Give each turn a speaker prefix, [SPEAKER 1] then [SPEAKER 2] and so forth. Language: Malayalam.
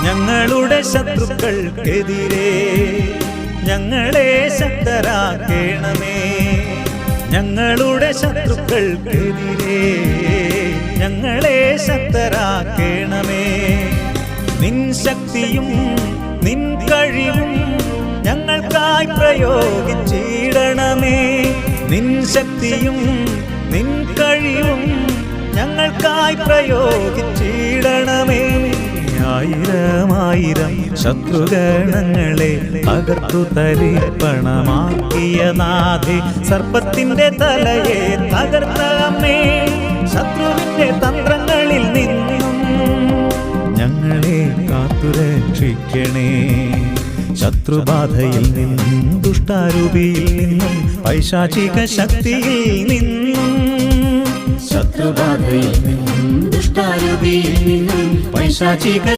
[SPEAKER 1] ഞങ്ങളുടെ ശത്രുക്കൾക്കെതിരെ ഞങ്ങളെ ശക്തരാക്കേണമേ. ഞങ്ങളുടെ ശത്രുക്കൾക്കെതിരെ ഞങ്ങളെ ശക്തരാക്കേണമേ. നിൻ ശക്തിയും നിൻ കഴിവും ഞങ്ങൾക്കായി പ്രയോഗിച്ചിടണമേ. നിൻ ശക്തിയും നിൻ കഴിവും ഞങ്ങൾക്കായി പ്രയോഗിച്ചിടണമേ. ആയിരമായിരം ശത്രുഗണങ്ങളെ തകർത്തു തരിപ്പണമാക്കിയ നാഥേ, സർപ്പത്തിന്റെ തലയെ തകർത്ത അമ്മേ, ശത്രുവിന്റെ തന്ത്രങ്ങളിൽ നിന്നും ഞങ്ങളെ കാത്തുരക്ഷിക്കണേ. ശത്രുബാധയിൽ നിന്നും ദുഷ്ടാരൂപിയിൽ നിന്നും പൈശാചിക ശക്തിയിൽ നിന്നും ശത്രുബാധയിൽ നിന്നും ദുഷ്ടാരൂപിയിൽ നിന്നും പൈശാചിക